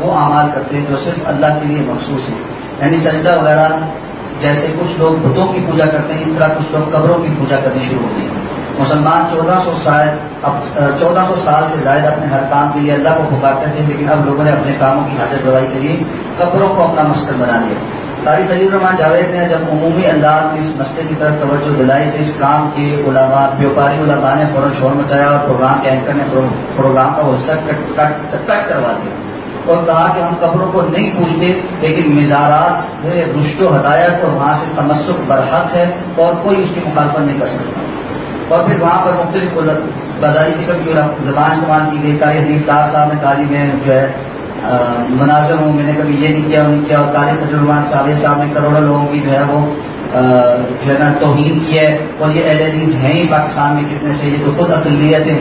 وہ اعمال کرتے ہیں جو صرف اللہ کے لیے مخصوص ہیں، یعنی سجدہ وغیرہ. جیسے کچھ لوگ بتوں کی پوجا کرتے ہیں، اس طرح کچھ لوگ قبروں کی پوجا کرنی شروع ہو گئی. مسلمان 1400 سال سے زائد اپنے ہر کام کے لیے اللہ کو پکارتے تھے، لیکن اب لوگوں نے اپنے کاموں کی حاجت روائی کے لیے قبروں کو اپنا مسکن بنا لیا. قاری خلیل الرحمان جاوید نے جب عمومی انداز میں اس مسئلے کی طرف توجہ دلائی تو اس کام کے علماء بیوپاری علماء نے فوراً شور مچایا اور پروگرام کے اینکر نے پروگرام کا وہ حصہ کٹ کروا دیا اور کہا کہ ہم قبروں کو نہیں پوچھتے، لیکن مزارات سے رشد و ہدایت اور وہاں سے تمسک برحق ہے اور کوئی اس کی مخالفت نہیں کر سکتا. اور پھر وہاں پر مختلف بازاری قسم کی زبان استعمال کی گئی. قاری حنیف ڈار صاحب نے قاری میں جو ہے مناظر ہوں، میں نے کبھی یہ نہیں کیا وہ نہیں کیا، اور قاری خلیل الرحمان صاحب نے کروڑوں لوگوں کی جو ہے وہ جو ہے نا توہین کی ہے. اور یہ اہل حدیث ہیں ہی پاکستان میں کتنے سے، یہ تو خود اقلیت ہیں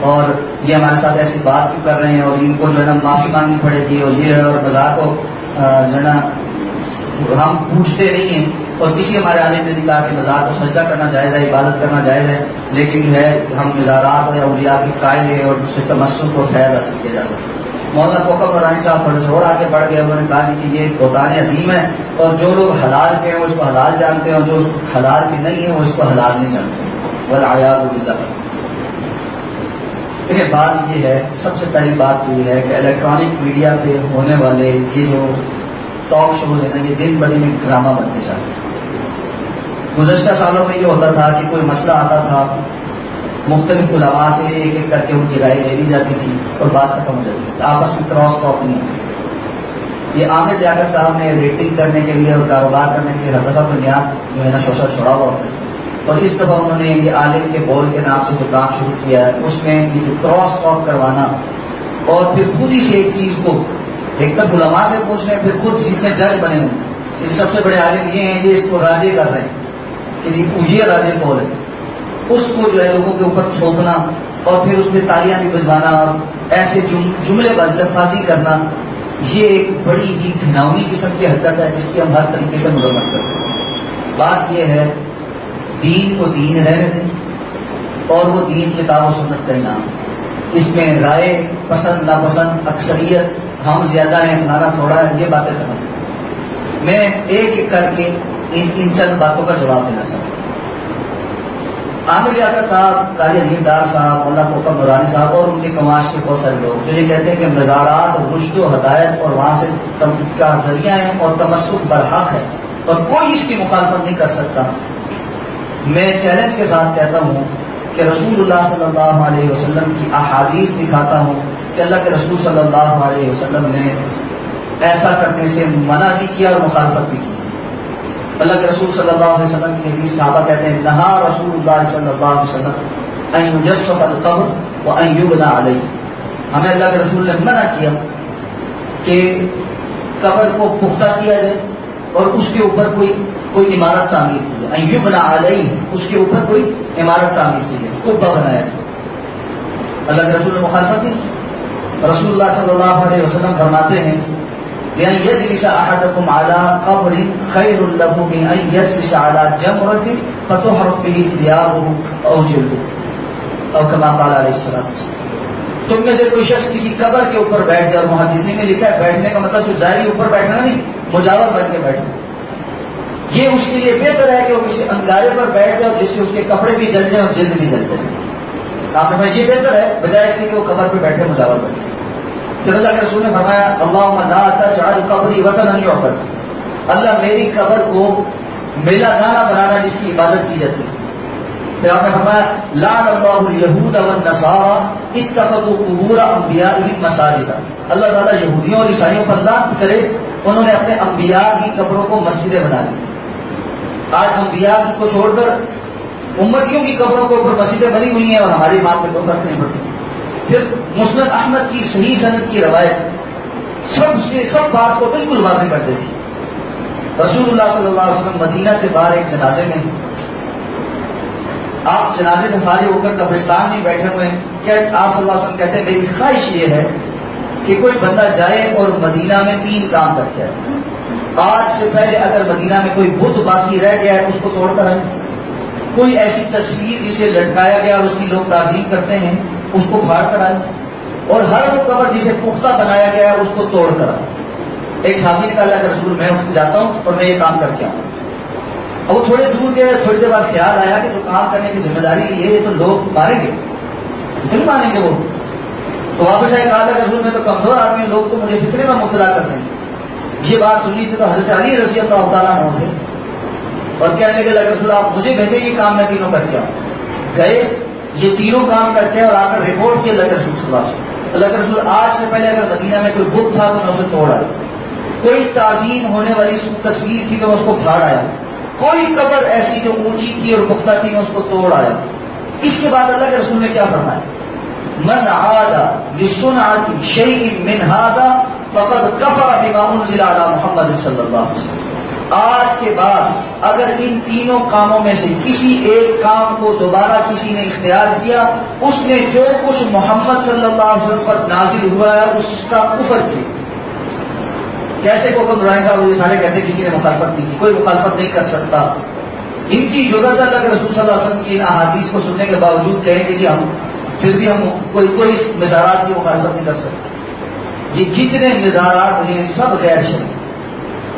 اور یہ ہمارے ساتھ ایسی بات کیوں کر رہے ہیں اور ان کو جو ہے نا معافی مانگنی پڑے گی اور یہ ہے. اور مزار کو جو ہے نا ہم پوچھتے نہیں ہیں اور کسی ہمارے عالم نے کہا کہ مزار کو سجدہ کرنا جائز ہے، عبادت کرنا جائز ہے، لیکن جو ہے ہم مزارات اور اولیاء کی قائل ہیں اور اس سے تمسک اور فیض حاصل کیا جا سکتا ہے. مولانا کوکب نورانی صاحب تھوڑے سے اور آگے بڑھ گئے، انہوں نے کہا کہ یہ بہتان عظیم ہے اور جو لوگ حلال کے ہیں وہ اس کو حلال جانتے ہیں اور جو حلال کے نہیں ہیں وہ اس کو حلال نہیں جانتے. والعیاذ باللہ. دیکھیں بات یہ ہے، سب سے پہلی بات تو یہ ہے کہ الیکٹرانک میڈیا پہ ہونے والے یہ جو ٹاک شوز ہیں نا، یہ دن بدن میں ڈرامہ بنتے جاتے ہیں. گزشتہ سالوں میں یہ ہوتا تھا کہ کوئی مسئلہ آتا تھا، مختلف علماء سے ایک ایک کر کے ان کی رائے لے لی جاتی تھی اور بات ختم ہو جاتی تھی، آپس میں کراس ٹاک نہیں ہوتی تھی. یہ عامر لیاقت صاحب نے ریٹنگ کرنے کے لیے اور کاروبار کرنے کے لیے ہر دفعہ بنیاد جو ہے نا شوشہ چھوڑا ہوا ہوتا ہے، اور اس دفعہ انہوں نے یہ عالم کے بول کے نام سے جو کام شروع کیا ہے اس میں یہ جو کراس ٹاک کروانا اور پھر خود ہی سے ایک چیز کو ایک تک علماء سے پوچھنے پھر خود جتنے جج بنے ہوئے، یہ سب سے بڑے عالم یہ ہیں جو اس کو راجے کر رہے ہیں کہ یہ راجے کون ہے، اس کو جو ہے لوگوں کے اوپر تھوپنا اور پھر اس میں تالیاں بھی بجوانا اور ایسے جملے لفاظی کرنا، یہ ایک بڑی ہی گھناؤنی قسم کی حرکت ہے جس کی ہم ہر طریقے سے مذمت کرتے ہیں. بات یہ ہے دین کو دین رہنے دیں اور وہ دین کتاب و سنت کا انعام. اس میں رائے پسند ناپسند اکثریت ہم زیادہ ہیں فلانا تھوڑا ہے، یہ باتیں ختم. میں ایک ایک کر کے ان چند باتوں کا جواب دینا چاہتا ہوں. عامر لیاقت صاحب، قاری حنیف ڈار صاحب، مولانا کوکب نورانی صاحب اور ان کے کماش کے بہت سارے لوگ جو یہ کہتے ہیں کہ مزارات رشد و ہدایت اور وہاں سے کا ذریعہ ہے اور تمسک برحق ہے اور کوئی اس کی مخالفت نہیں کر سکتا. میں چیلنج کے ساتھ کہتا ہوں کہ رسول اللہ صلی اللہ علیہ وسلم کی احادیث دکھاتا ہوں کہ اللہ کے رسول صلی اللہ علیہ وسلم نے ایسا کرنے سے منع بھی کیا اور مخالفت بھی کی. اللہ کے رسول صلی اللہ علیہ وسلم کی حدیث صحابہ کہتے ہیں نہا رسول اللہ صلی اللہ علیہ وسلم ان یجسف القبر وان یبنى علیہ. ہمیں اللہ کے رسول نے منع کیا کہ قبر کو پختہ کیا جائے اور اس کے اوپر کوئی عمارت تعمیر کی جائے. ان یبنى علیہ، اس کے اوپر کوئی عمارت تعمیر کی جائے، قبہ بنایا جائے. اللہ کے رسول نے مخالفت نہیں کی. رسول اللہ صلی اللہ علیہ وسلم فرماتے ہیں یعنی یجلس احدکم علی قبر خیر له من ان یجلس علی جمرة فتحرق به ثيابه او جلده او كما قال علیہ الصلوۃ والسلام. تم میں سے کوئی شخص کسی قبر کے اوپر بیٹھ جائے، اور محدثین نے لکھا ہے بیٹھنے کا مطلب صرف ظاہری اوپر بیٹھنا نہیں، مجاور بن کے بیٹھنا. یہ اس کے لیے بہتر ہے کہ وہ کسی انگارے پر بیٹھ جائے جس سے اس کے کپڑے بھی جل جائیں اور جلد بھی جل جائے. آپ نے یہ بہتر ہے بجائے اس کے کہ وہ قبر پہ بیٹھے مجاور بیٹھے. پھر اللہ کے رسول نے فرمایا اللہم لا تجعل قبری وثنا یعبد، اللہ میری قبر کو میلا دانا بنانا جس کی عبادت کی جاتی ہے. پھر آپ نے فرمایا لعن اللہ الیہود والنصارى اتخذوا قبور انبیائهم مساجدا، اللہ تعالیٰ یہودیوں اور عیسائیوں پر لعنت کرے، انہوں نے اپنے انبیاء کی قبروں کو مسجدیں بنا لی. آج انبیاء کو چھوڑ کر امتیوں کی قبروں کو اوپر مسجدیں بنی ہوئی ہیں اور ہماری بات پہ کوئی فرق نہیں پڑتی. پھر مسند احمد کی صحیح سند کی روایت سب بات کو بالکل واضح کر دیتی. رسول اللہ صلی اللہ علیہ وسلم مدینہ سے باہر ایک جنازے میں، آپ جنازے سے فارغ ہو کر قبرستان میں بیٹھے ہوئے ہیں کہ آپ صلی اللہ علیہ وسلم کہتے ہیں میری خواہش یہ ہے کہ کوئی بندہ جائے اور مدینہ میں 3 کام کر کے آئے. آج سے پہلے اگر مدینہ میں کوئی بت باقی رہ گیا ہے اس کو توڑ کر آئے، کوئی ایسی تصویر جسے لٹکایا گیا اور اس کی لوگ تعظیم کرتے ہیں اس کو پھاڑ کر آئے، اور ہر وہ قبر جسے پختہ بنایا گیا ہے اس کو توڑ کر آؤ۔ ایک صحابی نے کہا اللہ کے رسول میں جاتا ہوں اور میں یہ کام کر کے آؤں۔ اب وہ تھوڑے دور گئے، تھوڑی دیر بعد خیال آیا کہ جو کام کرنے کی ذمہ داری یہ تو لوگ ماریں گے، کیوں مانیں گے وہ؟ تو واپس آئے، کہا اللہ کے رسول میں تو کمزور آدمی، لوگ تو مجھے فطرے میں مبتلا کرتے ہیں۔ یہ بات سنی تھی تو حضرت علی رضی اللہ تعالیٰ عنہ تھے اور کہنے لگے اللہ کے رسول آپ مجھے بھیجے، یہ کام میں تینوں کر کے آؤں۔ گئے، یہ تینوں کام کرتے ہیں اور آ کر رپورٹ کی اللہ کے رسول صلی اللہ علیہ وسلم۔ اللہ کے رسول آج سے پہلے اگر مدینہ میں کوئی بت تھا تو میں اسے توڑ آیا، کوئی تعظیم ہونے والی تصویر تھی تو میں اس کو پھاڑ آیا، کوئی قبر ایسی جو اونچی تھی اور پختہ تھی میں اس کو توڑ آیا۔ اس کے بعد اللہ کے رسول نے کیا فرمایا؟ من عاد لصنعۃ شیء من هذا فقد کفر بما انزل علی محمد صلی اللہ علیہ وسلم۔ آج کے بعد اگر ان تینوں کاموں میں سے کسی ایک کام کو دوبارہ کسی نے اختیار کیا، اس نے جو کچھ محمد صلی اللہ علیہ وسلم پر نازل ہوا ہے اس کا کفر کیا۔ کیسے کو ابراہیم صاحب یہ سارے کہتے ہیں کسی نے مخالفت نہیں کی، کوئی مخالفت نہیں کر سکتا۔ ان کی جرأت اللہ کے رسول صلی اللہ علیہ وسلم کی ان احادیث کو سننے کے باوجود کہیں کہ جی ہم پھر بھی ہم کوئی مزارات کی مخالفت نہیں کر سکتے۔ یہ جتنے مزارات ہیں سب غیر شرعی،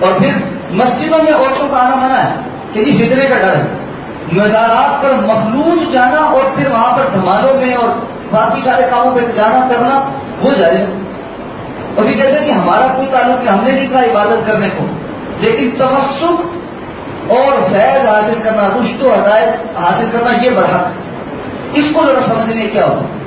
اور پھر مسجدوں میں عورتوں کا آنا منع ہے کہ جی فتنے کا ڈر ہے۔ مزارات پر مخلوط جانا اور پھر وہاں پر دھمالوں میں اور باقی سارے کاموں پہ جانا کرنا وہ جائز ہے۔ اور یہ کہتے ہیں کہ ہمارا کوئی تعلق نہیں، ہم نے نہیں کہا عبادت کرنے کو، لیکن توسط اور فیض حاصل کرنا، رشد و ہدایت حاصل کرنا یہ برحق ہے۔ اس کو ذرا سمجھنے کیا ہوتا ہے۔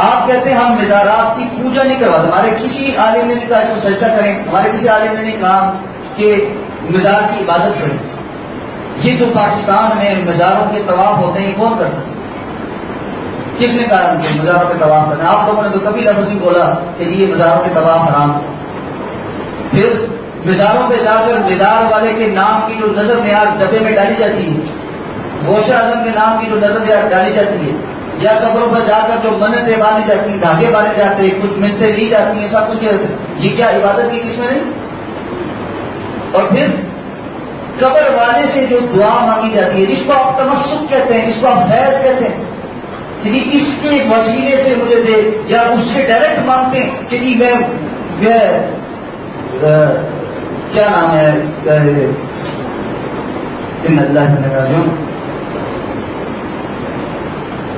آپ کہتے ہیں ہم مزارات کی پوجا نہیں کرواتے، ہمارے کسی عالم نے نہیں کہا اس کو سجدہ کریں، ہمارے کسی عالم نے نہیں کہا کہ مزار کی عبادت کریں۔ یہ جو پاکستان میں مزاروں کے طواف ہوتے ہیں یہ کون کرتا ہے؟ کس نے کہا کہ مزاروں کے طواف کرنا؟ آپ لوگوں نے تو کبھی لفظ نہیں بولا کہ جی یہ مزاروں کے طواف حرام۔ پھر مزاروں پہ جا کر مزار والے کے نام کی جو نظر نیاز ڈبے میں ڈالی جاتی ہے، غوث اعظم کے نام کی جو نظر نیاز ڈالی جاتی ہے، یا قبروں پر جا کر جو منتیں باندھی جاتی ہیں، دھاگے باندھے جاتے ہیں، کچھ منتیں لی جاتی ہیں، سب کچھ کیا جاتا ہے، یہ کیا عبادت کی قسم نہیں؟ اور پھر قبر والے سے جو دعا مانگی جاتی ہے، جس کو آپ تمسک کہتے ہیں، جس کو آپ فیض کہتے ہیں، کہ اس کے وسیلے سے مجھے دے، یا اس سے ڈائریکٹ مانگتے ہیں کہ جی میں کیا نام ہے ان اللہ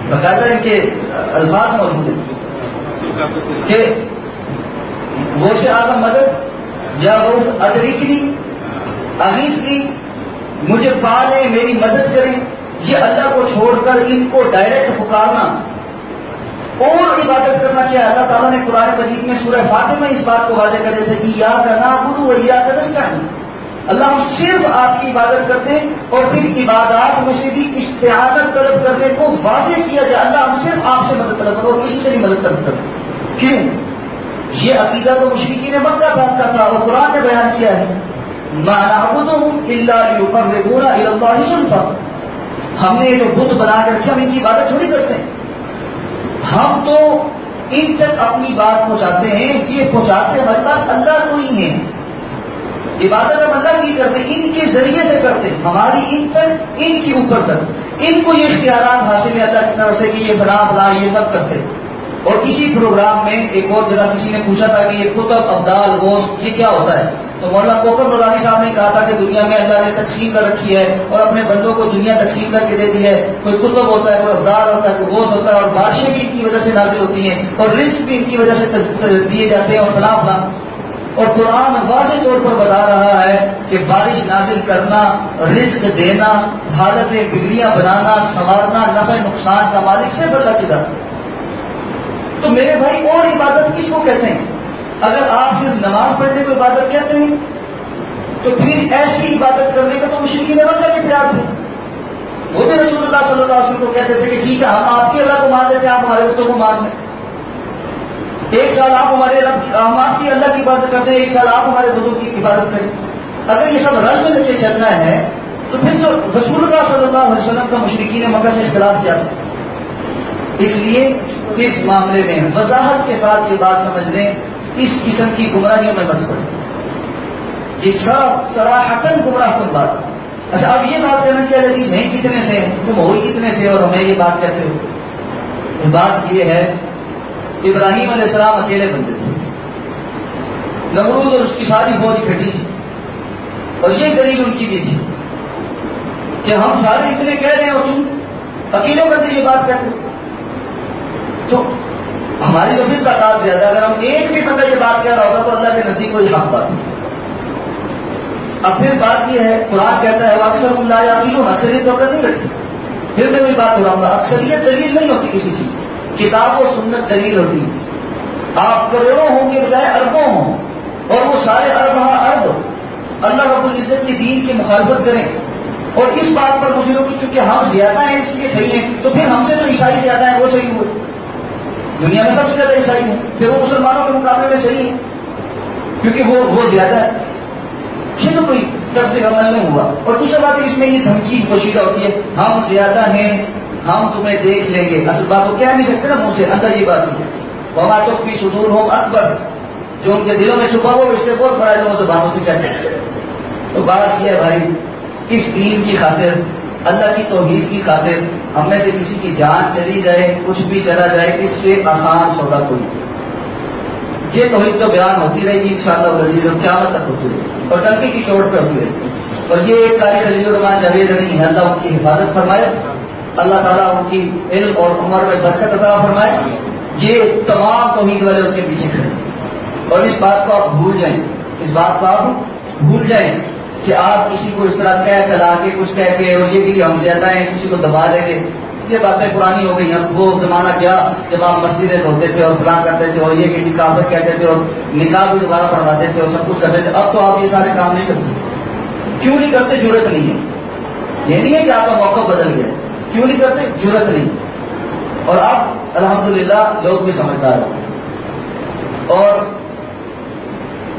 باقاعدہ ان کے الفاظ موجود ہیں کہ غوث اعظم مدد یا غوث ادریکلی اغیثلی، مجھے پالیں، میری مدد کریں، یہ اللہ کو چھوڑ کر ان کو ڈائریکٹ پکارنا اور عبادت کرنا کیا؟ اللہ تعالیٰ نے قرآن مجید میں سورہ فاتحہ میں اس بات کو واضح کر دیا تھا، ایاک نعبد و ایاک نستعین، اللہ ہم صرف آپ کی عبادت کرتے ہیں، اور پھر عبادات میں سے بھی استعانت طلب کرنے کو واضح کیا جائے، اللہ ہم صرف آپ سے مدد طلب کرتے اور کسی سے نہیں مدد طلب کرتے۔ کیوں؟ یہ عقیدہ تو مشرکین مکہ کا تھا اور قرآن نے بیان کیا ہے، ما نعبدهم الا ليقربونا الى الله زلفى، ہم نے یہ جو بت بنا کر کے ہم ان کی عبادت تھوڑی کرتے ہیں، ہم تو ان تک اپنی بات پہنچاتے ہیں، یہ پہنچاتے ہماری بات اللہ کو ہی ہے، عبادت ہم اللہ کی کرتے ہیں، ان کے ذریعے سے کرتے ہیں، ہماری ان تک، ان کی اوپر تک، ان کو یہ اختیارات حاصل ہے اللہ کی طرف سے کہ یہ فلاں فلاں یہ سب کرتے ہیں۔ اور کسی پروگرام میں ایک اور جگہ کسی نے پوچھا تھا کہ یہ کتب ابدال غوث یہ کیا ہوتا ہے، تو مولانا کوکر نورانی صاحب نے کہا تھا کہ دنیا میں اللہ نے تقسیم کر رکھی ہے اور اپنے بندوں کو دنیا تقسیم کر کے دے دی ہے، کوئی کتب ہوتا ہے، کوئی ابدال ہوتا ہے، کوئی غوث ہوتا ہے، اور بارشیں بھی ان کی وجہ سے نازل ہوتی ہیں اور رزق بھی ان کی وجہ سے دیے جاتے ہیں اور فلاں فلاں۔ اور قرآن واضح طور پر بتا رہا ہے کہ بارش نازل کرنا، رزق دینا، حالتیں بگڑیاں بنانا، سنوارنا، نفع نقصان کا مالک صرف اللہ کی ذات۔ تو میرے بھائی اور عبادت کس کو کہتے ہیں؟ اگر آپ صرف نماز پڑھنے کو عبادت کہتے ہیں تو پھر ایسی عبادت کرنے کا تو مشرکین مکہ کے تیار تھے، وہ بھی رسول اللہ صلی اللہ علیہ وسلم کو کہتے تھے کہ ٹھیک ہے ہم آپ کے اللہ کو مان لیتے ہیں، آپ ہمارے بتوں کو مان لیں، ایک سال آپ ہمارے ہم آپ کی اللہ کی عبادت کرتے ہیں، ایک سال آپ ہمارے بتوں کی عبادت کریں۔ اگر یہ سب رل مل کے چلنا ہے تو پھر تو رسول اللہ صلی اللہ علیہ وسلم کا مشرکین مکہ سے اختلاف کیا تھا؟ اس لیے اس معاملے میں وضاحت کے ساتھ یہ بات سمجھ لیں، اس قسم کی گمراہیوں میں مت پڑیں، یہ سب صراحتاً گمراہ کن بات ہے۔ اچھا اب یہ بات کرنا چاہیے حدیث ہیں کتنے سے، تم ہو کتنے سے اور ہمیں یہ بات کہتے ہو؟ بات یہ ہے ابراہیم علیہ السلام اکیلے بندے تھے، نمرود اور اس کی ساری فوج اکٹھی تھی، اور یہ دلیل ان کی بھی تھی کہ ہم سارے اتنے کہہ رہے ہیں اور تم اکیلے بندے یہ بات کہتے ہو، تو ہماری تو پھر تعداد زیادہ، اگر ہم ایک بھی بندہ یہ بات کہہ رہا ہوگا تو اللہ کے نزدیک کوئی حق بات ہے۔ اب پھر بات یہ ہے، قرآن کہتا ہے اکثر لا یعقلون، اکثریت تو نہیں رکھتی، پھر میں وہی بات ہو رہا، اکثریت دلیل نہیں ہوتی کسی چیز کی، کتاب و سنت دلیل ہوتی ہے۔ آپ کروڑوں ہوں کے بجائے اربوں ہوں، اور وہ سارے ارب اللہ رب العزت کے دین کی مخالفت کریں، اور اس بات پر مجھے لوگ چونکہ ہم زیادہ ہیں اس لیے صحیح ہیں، تو پھر ہم سے جو عیسائی زیادہ ہیں وہ صحیح ہوئے، دنیا میں سب سے زیادہ عیسائی ہیں، پھر وہ مسلمانوں کے مقابلے میں صحیح ہے کیونکہ وہ زیادہ ہے، یہ تو کوئی طرز عمل نہیں ہوا۔ اور دوسری بات اس میں یہ دھمکی پوشیدہ ہوتی ہے، ہم زیادہ ہیں، ہم تمہیں دیکھ لیں گے، اصل بات وہ کہہ نہیں سکتے نا منہ سے، اندر یہ بات ہے، وما تخفی صدورہم اکبر، جو ان کے دلوں میں چھپا ہوا اس سے بہت بڑا ہے جو وہ زبانوں سے کہتے ہیں۔ تو بات یہ ہے بھائی، اس دین کی خاطر، اللہ کی توحید کی خاطر ہم میں سے کسی کی جان چلی جائے، کچھ بھی چلا جائے، اس سے آسان سودا کوئی نہیں۔ یہ توحید تو بیان ہوتی رہے گی انشاءاللہ العزیز، اور قیامت تک ہوتی رہے گی، اور ٹنکی کی چوٹ پہ ہوتی رہے گی۔ اور یہ ایک قاری خلیل الرحمن جاوید نہیں ہے، اللہ ان کی حفاظت فرمائے، اللہ تعالیٰ ان کی علم اور عمر میں برکت عطا فرمائے، یہ تمام توحید والے ان کے پیچھے کھڑے، اور اس بات کو آپ بھول جائیں، اس بات کو آپ بھول جائیں کہ آپ کسی کو اس طرح کہہ کلا کے کچھ کہہ کے، اور یہ کہ ہم زیادہ ہیں، کسی کو دبا لیں گے، یہ باتیں پرانی ہو گئی ہیں۔ وہ زمانہ کیا جب آپ مسجدیں دھوتے تھے اور فلاں کرتے تھے، اور یہ کہ جی کافر کہتے تھے، اور نکاح بھی دوبارہ پڑھواتے تھے، اور سب کچھ کرتے تھے۔ اب تو آپ یہ سارے کام نہیں کرتے، کیوں نہیں کرتے؟ ضرورت نہیں ہے، یہ نہیں ہے کہ آپ کا موقع بدل گیا، کیوں نہیں کرتے؟ ضرورت نہیں۔ اور اب الحمدللہ لوگ بھی سمجھدار ہو، اور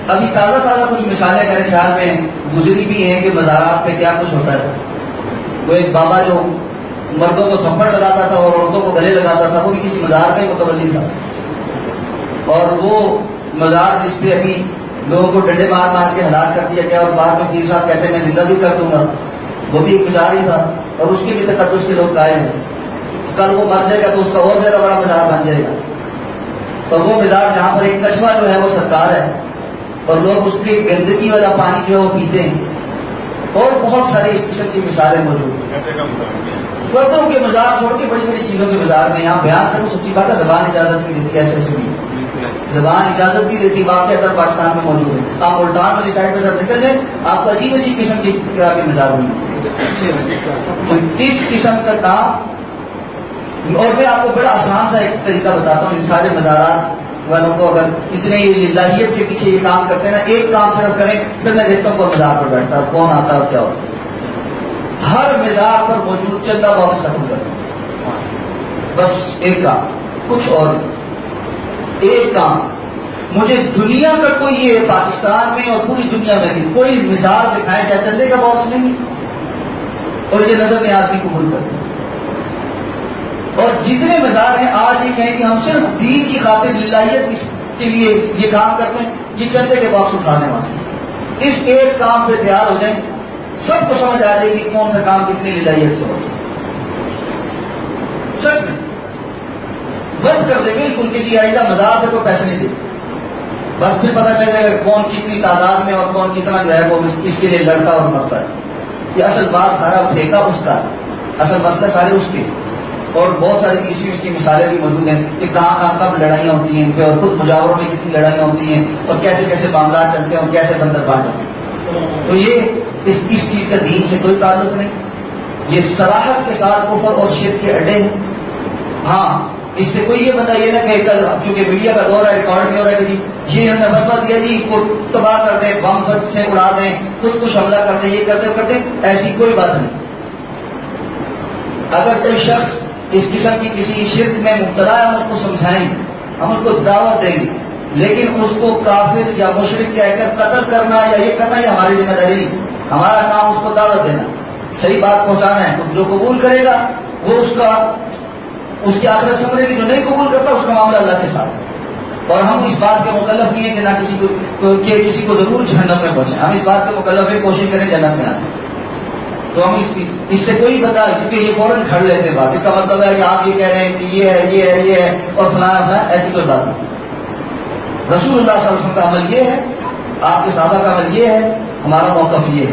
ابھی تازہ کچھ مثالیں میرے خیال میں گزری بھی ہیں کہ مزارات پہ کیا کچھ ہوتا ہے۔ وہ ایک بابا جو مردوں کو تھپڑ لگاتا تھا اور عورتوں کو گلے لگاتا تھا، وہ بھی کسی مزار کا ہی متولی تھا، اور وہ مزار جس پہ ابھی لوگوں کو ڈنڈے مار مار کے ہلاک کر دیا گیا، اور بعد میں پیر صاحب کہتے ہیں میں زندہ بھی کر دوں گا، وہ بھی ایک مزار ہی تھا، اور اس کے بھی تقدس کے لوگ قائم ہیں۔ کل وہ مر جائے گا تو اس کا اور زیادہ بڑا مزار بن جائے گا، اور وہ مزار جہاں پر ایک کشمہ جو ہے وہ سرکار ہے، اور لوگ اس کی گندگی والا پانی جو ہے وہ پیتے ہیں، اور بہت سارے اس قسم کی مثالیں موجود ہیں۔ قدروں کے مزار چھوڑ کے بڑی بڑی چیزوں کے مزار میں یہاں بیان کروں، سچی بات ہے زبان اجازت نہیں دیتی، ایسے بھی زبان اجازت نہیں دیتی، واقعہ در پاکستان میں موجود ہے۔ آپ ملتان والی سائڈ میں جب نکل جائیں آپ کو عجیب عجیب قسم کی مزار ملیں، اس قسم کا کام۔ اور میں آپ کو بڑا آسان سا ایک طریقہ بتاتا ہوں، ان سارے مزارات والوں کو اگر اتنے الہیت کے پیچھے یہ کام کرتے ہیں نا، ایک کام صرف کریں، پھر میں دیکھتا ہوں کوئی مزار پر بیٹھتا ہے، کون آتا ہے اور کیا ہوتا ہے۔ ہر مزار پر موجود چندہ باکس ختم کرتے ہیں، بس ایک کام، کچھ اور ایک کام۔ مجھے دنیا کا کوئی یہ پاکستان میں اور پوری دنیا میں بھی کوئی مزار دکھائے جائے چندے کا باکس نہیں، اور یہ نظر نیاز بھی قبول کرتے ہیں۔ اور جتنے مزار ہیں آج یہ کہیں کہ ہم صرف دین کی خاطر للہیت کے لیے یہ کام کرتے ہیں، یہ چندے کے باکس اٹھانے واسطے۔ اس ایک کام پہ تیار ہو جائیں، سب کو سمجھ آ جائے گی کون سا کام کتنی للہیت سے ہو۔ سچ میں بند کر دے بالکل کہ جی آئندہ مزار پہ کوئی پیسے نہیں دے، بس پھر پتہ چل جائے گا کون کتنی تعداد میں اور کون کتنا جو ہے وہ اس کے لیے لڑتا اور مرتا ہے۔ یہ اصل بات سارا ٹھیکہ اس کا، اصل مسئلہ سارے اس کے، اور بہت ساری اس کی مثالیں بھی موجود ہیں کہ کہاں کب لڑائیاں ہوتی ہیں، اور خود مجاوروں میں کتنی لڑائیاں ہوتی ہیں، اور کیسے کیسے معاملات چلتے ہیں، اور کیسے بندر بانٹ ہوتے ہیں۔ تو یہ اس چیز کا دین سے کوئی تعلق نہیں، یہ صراحت کے ساتھ کفر اور شرک کے اڈے ہیں۔ ہاں اس سے کوئی یہ بندہ یہ نہ کہ کل چونکہ میڈیا کا دور ہے، ریکارڈ نہیں ہو رہا ہے کہ جی یہ ہم نے فتویٰ دیا جی اس کو تباہ کر دیں، بم سے اڑا دیں، خود کچھ حملہ کر دیں، یہ کرتے ایسی کوئی بات نہیں۔ اگر کوئی شخص اس قسم کی کسی شرک میں مبتلا ہے، ہم اس کو سمجھائیں، ہم اس کو دعوت دیں گے، لیکن اس کو کافر یا مشرک کہہ کر قتل کرنا یا یہ کرنا یہ ہماری ذمہ داری نہیں۔ ہمارا کام اس کو دعوت دینا، صحیح بات پہنچانا ہے۔ جو قبول کرے گا وہ اس کی آخرت سمجھے گی، جو نہیں قبول کرتا اس کا معاملہ اللہ کے ساتھ ہے۔ اور ہم اس بات کے مکلف نہیں ہیں کہ نہ کسی کو ضرور جہنم میں پہنچے، ہم اس بات کے مکلف ہیں کوشش کریں جنت میں آ جائیں۔ تو ہم اس سے کوئی بتا، کیونکہ یہ فوراً گھڑ لیتے بات، اس کا مطلب ہے کہ آپ یہ کہہ رہے ہیں کہ یہ ہے یہ ہے یہ ہے اور فلاں فلاں، ایسی کوئی بات نہیں۔ رسول اللہ صلی اللہ علیہ وسلم کا عمل یہ ہے، آپ کے صحابہ کا عمل یہ ہے، ہمارا موقف یہ ہے۔